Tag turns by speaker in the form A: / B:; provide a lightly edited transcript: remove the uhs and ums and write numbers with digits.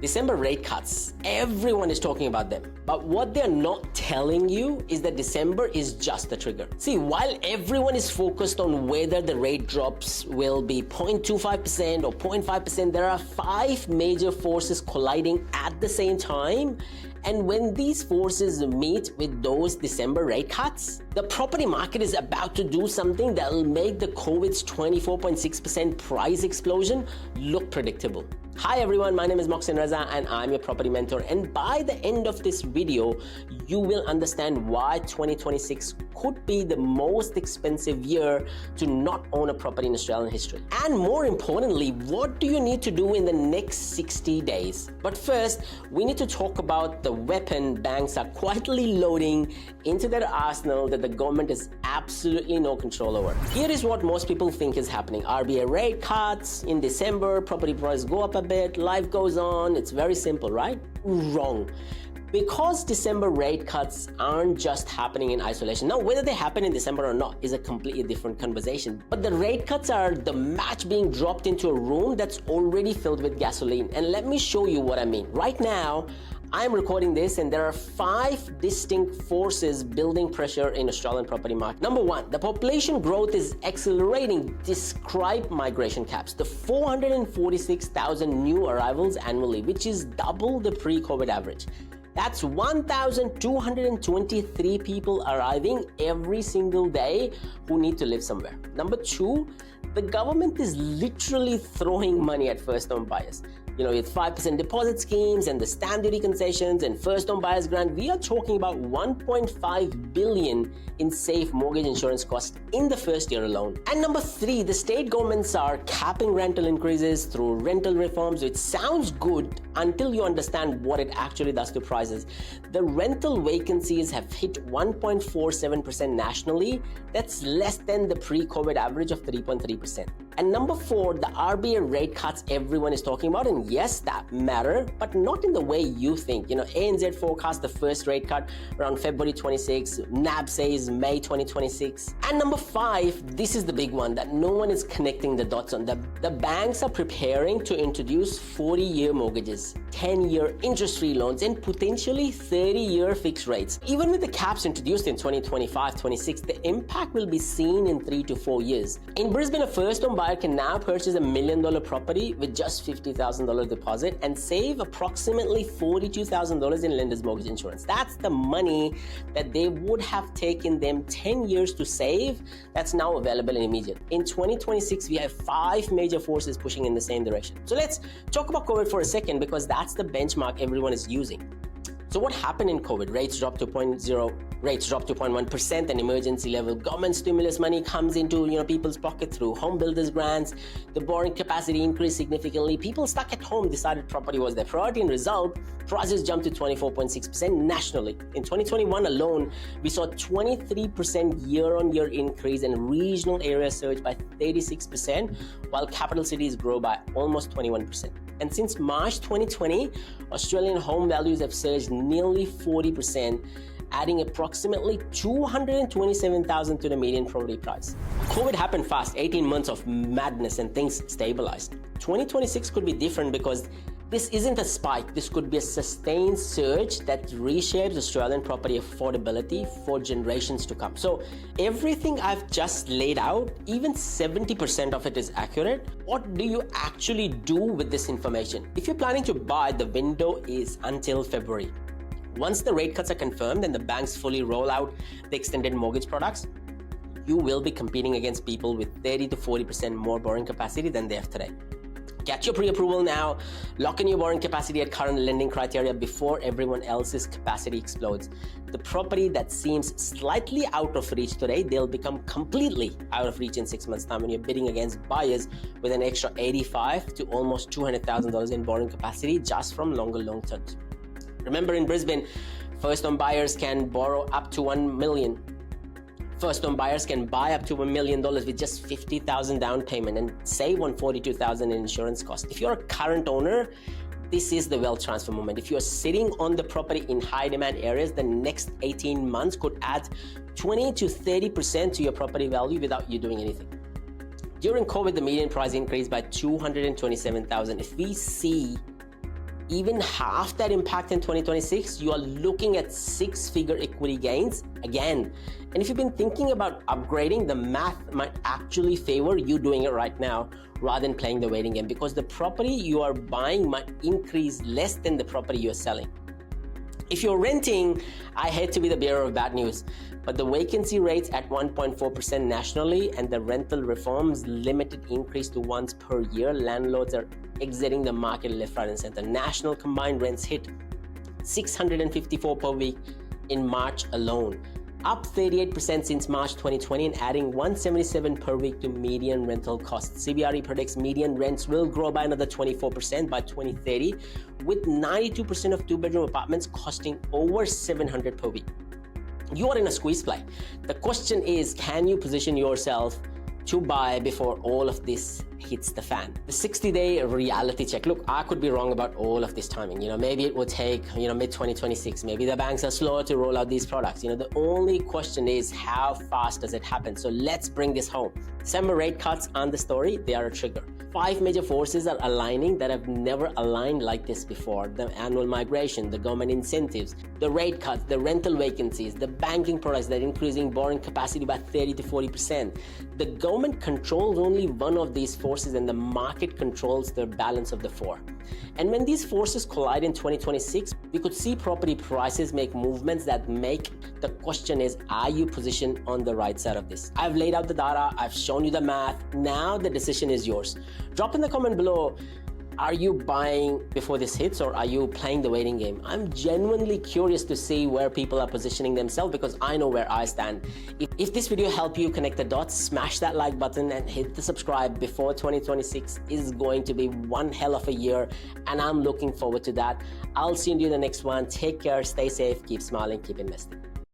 A: December rate cuts, everyone is talking about them. But what they're not telling you is that December is just the trigger. See, while everyone is focused on whether the rate drops will be 0.25% or 0.5%, there are 5 major forces colliding at the same time. And when these forces meet with those December rate cuts, the property market is about to do something that will make the COVID's 24.6% price explosion look predictable. Hi everyone, my name is Mohsin Raza and I'm your property mentor, and by the end of this video, you will understand why 2026 could be the most expensive year to not own a property in Australian history. And more importantly, what do you need to do in the next 60 days? But first, we need to talk about the weapon banks are quietly loading into their arsenal that the government has absolutely no control over. Here is what most people think is happening. RBA rate cuts in December, property prices go up a bit, life goes on. It's very simple, right? Wrong. Because December rate cuts aren't just happening in isolation. Now, whether they happen in December or not is a completely different conversation. But the rate cuts are the match being dropped into a room that's already filled with gasoline. And let me show you what I mean. Right now, I'm recording this and there are 5 distinct forces building pressure in Australian property market. Number 1, the population growth is accelerating despite migration caps. The 446,000 new arrivals annually, which is double the pre-COVID average. That's 1,223 people arriving every single day who need to live somewhere. Number 2, the government is literally throwing money at first-home buyers. You know, with 5% deposit schemes and the stamp duty concessions and first-home buyers grant, we are talking about 1.5 billion in safe mortgage insurance costs in the first year alone. And number 3, the state governments are capping rental increases through rental reforms, which sounds good until you understand what it actually does to prices. The rental vacancies have hit 1.47% nationally. That's less than the pre-COVID average of 3.3%. And number 4, the RBA rate cuts everyone is talking about, and yes, that matter, but not in the way you think. You know, ANZ forecast the first rate cut around February 26, NAB says May 2026. And number 5, this is the big one that no one is connecting the dots on. The banks are preparing to introduce 40-year mortgages, 10-year interest-free loans, and potentially 30-year fixed rates. Even with the caps introduced in 2025-26, the impact will be seen in 3 to 4 years. In Brisbane, a first-home buyer can now purchase $1 million property with just $50,000 deposit and save approximately $42,000 in lender's mortgage insurance. That's the money that they would have taken them 10 years to save that's now available and immediate. In 2026, we have 5 major forces pushing in the same direction. So let's talk about COVID for a second, because that's the benchmark everyone is using. So what happened in COVID? Rates dropped to 0.1%, and emergency level government stimulus money comes into people's pocket through home builders grants. The borrowing capacity increased significantly. People stuck at home decided property was their priority, and result, prices jumped to 24.6% nationally. In 2021 alone, we saw 23% year-on-year increase, and regional areas surged by 36%, while capital cities grow by almost 21%. And since March 2020, Australian home values have surged nearly 40%, adding approximately $227,000 to the median property price. COVID happened fast, 18 months of madness, and things stabilized. 2026 could be different because this isn't a spike. This could be a sustained surge that reshapes Australian property affordability for generations to come. So everything I've just laid out, even 70% of it is accurate. What do you actually do with this information? If you're planning to buy, the window is until February. Once the rate cuts are confirmed and the banks fully roll out the extended mortgage products, you will be competing against people with 30 to 40% more borrowing capacity than they have today. Get your pre-approval now. Lock in your borrowing capacity at current lending criteria before everyone else's capacity explodes. The property that seems slightly out of reach today, they'll become completely out of reach in 6 months' time when you're bidding against buyers with an extra $85,000 to almost $200,000 in borrowing capacity just from longer loan terms. Remember, in Brisbane, first-home buyers can borrow up to $1 million. First-home buyers can buy up to $1 million with just $50,000 down payment and save on $42,000 in insurance costs. If you're a current owner, this is the wealth transfer moment. If you're sitting on the property in high-demand areas, the next 18 months could add 20 to 30% to your property value without you doing anything. During COVID, the median price increased by $227,000. If we see even half that impact in 2026, you are looking at six-figure equity gains again. And if you've been thinking about upgrading, the math might actually favor you doing it right now rather than playing the waiting game, because the property you are buying might increase less than the property you're selling. If you're renting, I hate to be the bearer of bad news, but the vacancy rates at 1.4% nationally and the rental reforms limited increase to once per year, landlords are exiting the market left, right, and center. National combined rents hit 654 per week in March alone, up 38% since March 2020 and adding 177 per week to median rental costs. CBRE predicts median rents will grow by another 24% by 2030, with 92% of two-bedroom apartments costing over $700 per week. You are in a squeeze play. The question is, can you position yourself to buy before all of this hits the fan? The 60-day reality check. Look, I could be wrong about all of this timing. Maybe it will take, mid-2026. Maybe the banks are slower to roll out these products. The only question is, how fast does it happen? So let's bring this home. December rate cuts aren't the story, they are a trigger. 5 major forces are aligning that have never aligned like this before: the annual migration, the government incentives, the rate cuts, the rental vacancies, the banking products that are increasing borrowing capacity by 30 to 40%. The government controls only one of these forces and the market controls the balance of the four. And when these forces collide in 2026, we could see property prices make movements that make the question is, are you positioned on the right side of this? I've laid out the data, I've shown you the math, now the decision is yours. Drop in the comment below, are you buying before this hits or are you playing the waiting game? I'm genuinely curious to see where people are positioning themselves, because I know where I stand. If this video helped you connect the dots, smash that like button and hit the subscribe. Before 2026 is going to be one hell of a year and I'm looking forward to that. I'll see you in the next one. Take care, stay safe, keep smiling, keep investing.